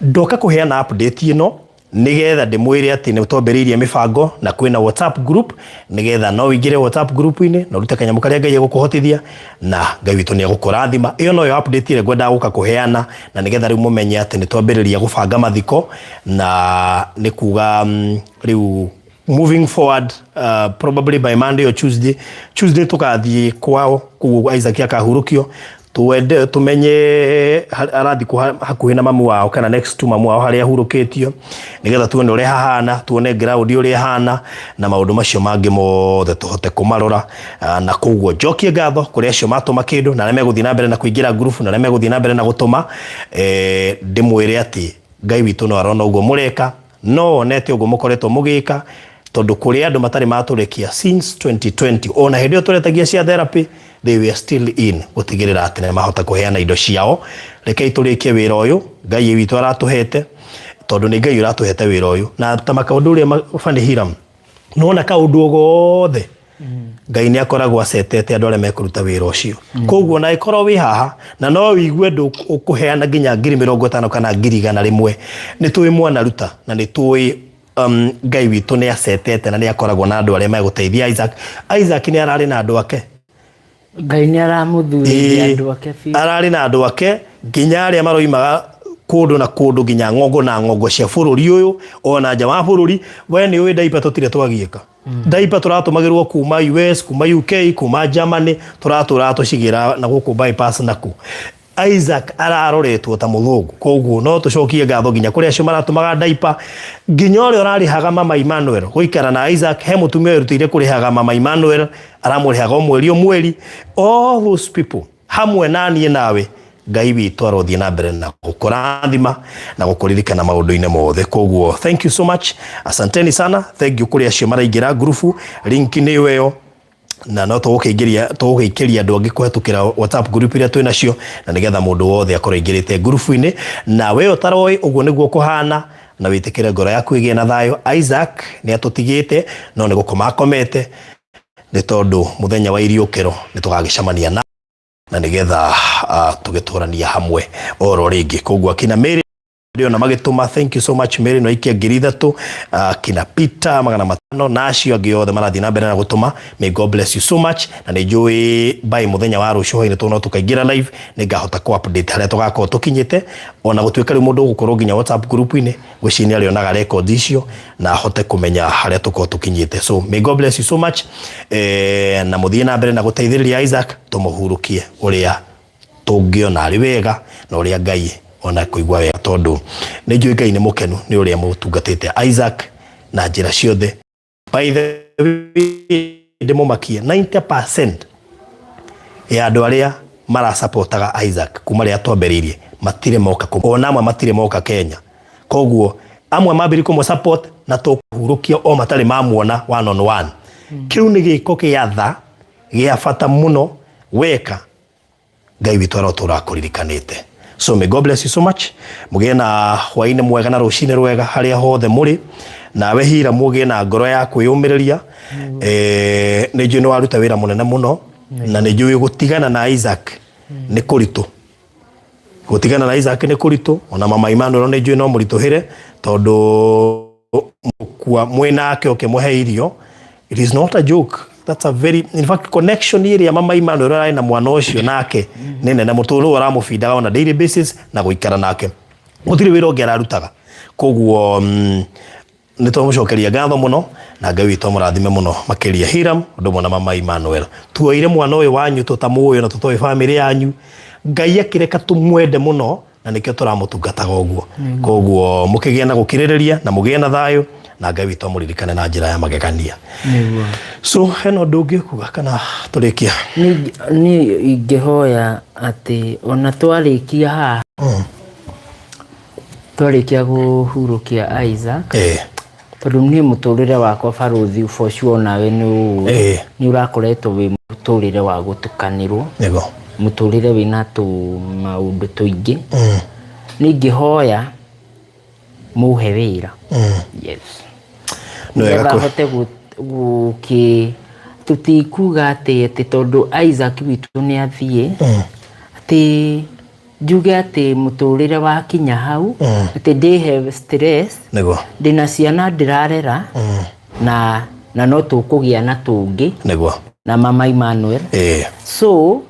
ndoka kuheana update ino nigetha ndimwire ati ni twambiriirie mibango na kwina WhatsApp group nigetha no wingire WhatsApp group ine no rute kanyamu karia Ngai gukuhotithia na Ngai witu ni gukurathima iyo no yo update ile gwenda guka kuheana na nigetha riu mumenye ati ni twambiriirie gubanga mathiko na ni kuga riu moving forward probably by Monday or Tuesday tukathie kwao ku Isaac akahurukio tuende tumenye arathi hakuhi na mamu wao kana next to mamu wao haria hurukitio nigetha tuone uri hahana tuone ground uri hahana na maundu macio mangi mothe tuhote kumarora na koguo njokie ngatho kuri acio matuma kindu na reme guthina mbere na kuingira group na reme guthina mbere na gutuma ndimwire ati Ngai witu no arona ugo mureka no nete ugo mukoretwo mugika tondu kuri andu matari maturekia since 2020 ona hendio turetagia cia therapy they were still in gutigirira ati ne mahota kuheana indo ciao rekei turikie wira uyu Ngai witu aratuhete tondu ni Ngai uratuhete wira uyu na tamaka undu uri Fani Hiram nona ka undu gothe Ngai ni akoragwo acetete andu aria mekuruta wira ucio koguo na ikorwo wi haha na no wigue ndu ukuheana nginya 50,000 kana 100,000 ni twi mwana ruta na ni twi Ngai witu ni acetete na ni akoragwo na andu aria meguteithia Isaac ni arari na andu ake Ngai ni aramuthuriria andu ake arari na andu ake nginya aria maroimaga kundu na kundu nginya ng'ongo cia bururi uyu ona nja wa bururi we ni uwi daipa tutire twagieka daipa turatumagirwo kuma US kuma UK kuma Germany turatucigira na guku bypass naku Isaac araroretwo ta muthungu koguo no tucokie ngatho nginya kuri acio maratumaga daipa nginya uri urarihaga mama Emmanuel guikara na Isaac he mutumia urutire kurihaga mama Emmanuel aramurihaga mweri all those people hamwe nanie nawe Ngai witu arothie na mbere na gukurathima na gukuririkana maundu-ine mothe koguo thank you so much asanteni sana thank you kuri acio maraingira group link ni weyo na no tugukikiria andu angi kuhetukira WhatsApp group iria twina cio na nigetha mundu wothe akorwo ingirite group-ini na we utaroi uguo niguo kuhana na witikire ngoro yaku igie na thayo Isaac ni atutigite no ni gukoma akomete ni tondu muthenya wa iriukiro ni tugagicamania na nigetha tugiturania hamwe oro ringi koguo akina Mary ndio na magituma thank you so much Mary no ikia 3,000 kina Peter 500 na acio angi othe marathi na mbere na gutuma may God bless you so much na ni njui by muthenya wa rucio hoine tuno tukaingira live ni ngahota ku update haria tugakorwo tukinyite ona gutwika ri mundu gukorwo nginya WhatsApp group ine gwicini ari onaga record icio na hote kumenya haria tukorwo tukinyite so may God bless you so much na muthie na mbere na guteithiriria Isaac tumuhurukie uria tungiona ari wega na uria Ngai ona kuigwa wega tondu ni njui Ngai ni mukenu ni uria mutungatite Isaac na njira ciothe by the way ndimumakie 90% ya andu aria mara supportaga Isaac kuma ria twamberirie matire moka ona amwe matire moka Kenya koguo amwe mambiri kumu support na tukuhurukia o matari mamuona one on one kiu ni giko kiatha gia bata muno weka Ngai witu aroturakurikanite so may God bless you so much mugie na hwaine mwega na rucine rwega haria hothe muri na we hira mugie na ngoro ya kwiyumiriria ni njui no waruta wira munene muno na ni njui gutigana na Isaac ni kuritu gutigana na Isaac ni kuritu ona mama Emmanuel ni njui no murituhire tondu kwa mwenake okemuhe irio it is not a joke that's a very in fact connection here ya mama Emmanuel rai na mwana ucio nake nene na mutulu aramufida on a daily basis na guikara nake mutiri wira ongera arutaga koguo ni tumucokeria ngatho muno na Ngai witu murathime muno makiria Hiram ndu mwana mama Emmanuel tuoire mwana uyu wanyu tutamuyo na tutoi family yanyu Ngai akireka tumwende muno na nikio turamutungataga uguo koguo mukigia na gukiriria na mugie na thayo na Ngai witu amuririkane na njira ya magegania. So heno ndungi kuga kana turikia ni ingihoya ati ona twarikia haha twarikia guhurukia Isaac tondu ni muturire wakwa baruthi for sure nawe ni urakoretwo wi muturire wa gutukanirwo nego muturire wina tu maundu tuingi ningihoya muhe wira yes no hote guki tutikuga ati tondu Isaac witu ni athie ati njuge ati muturire wa kinya hau ati they have stress nego ndina ciana ndirarera na no tukugia na tungi nego na mama Emmanuel so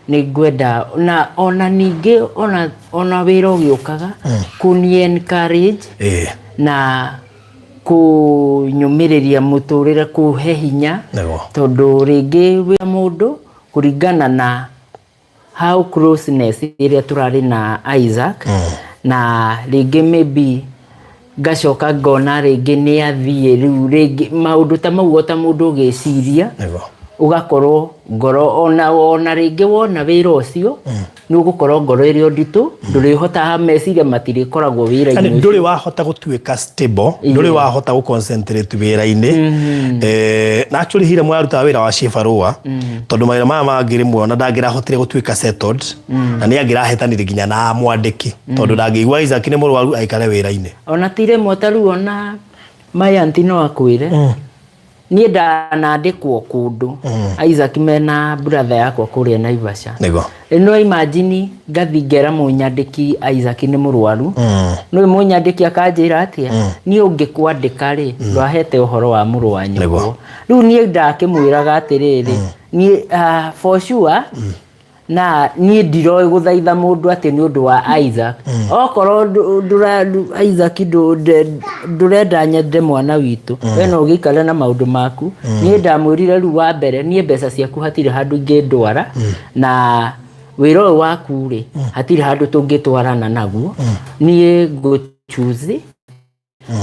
ni gwenda na ona ningi ona wira ugiukaga kuni encourage na kunyumiriria muturire kuhe hinya tondu ringi wi mundu kuringana na how closeness iria turari na Isaac na ringi maybe gacoka ngona ringi ni athie riu ringi maundu ta mau ta mundu giciria ugakorwo ngoro ona ringi wona wira ucio ni ugukorwo ngoro iri nditu ndurihota meciria matiri koragwo wira-ini nduri wahota gutuika stable nduri wahota gu concentrate wira-ini na actually hire mwaruta wira wa Shifarua tondu mawira mangiri muona ndagira hotire gutuika settled na ni agira hetanire ginya na mwandiki tondu ndangigwa Isaac ni murwaru aikare wira-ini ona tire motaru ona mayanti no akwire ni ndanandikwo kundu Isaac mena brother yakwa kuria Naivasha nego no imagine gathingera munyandiki Isaac ni murwaru no munyandiki akanjira atia ni ungikwandika ri rwahete uhoro wa murwanyu riu ni ndakimwiraga atiriri ni for sure na ni ndiroi guthaitha mundu ati ni undu wa Isaac okoro Isaac ndurenda nyende mwana witu wena ugikara na maundu maku ni ndamwirire ru wa mbere ni mbeca ciaku hatire handu ingindwara na wira waku ri hatire handu tungitwarana naguo ni nguchuzi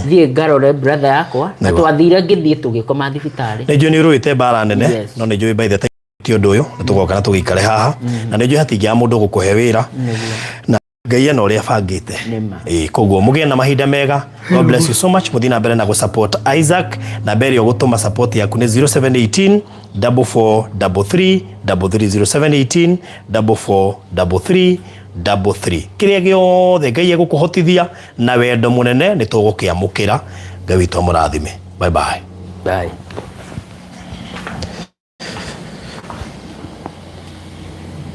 thie ngarore brother yakwa na twathire ngithie tugikoma thibitari ni juni ruite bara nene no ni jui by the ti undu uyu tugoka na tugikare haha na ni jui hatingia mundu gukuhe wira na Ngai no ria bangite koguo mugie na mahinda mega. God bless you so much. Muthina mbere na go support Isaac na mbere yo gutuma support yaku ni 0718 4433 0718 4433 kiria giothe Ngai egukuhotithia na wendo munene ni tugukiamukira. Ngai witu amurathime. Bye bye.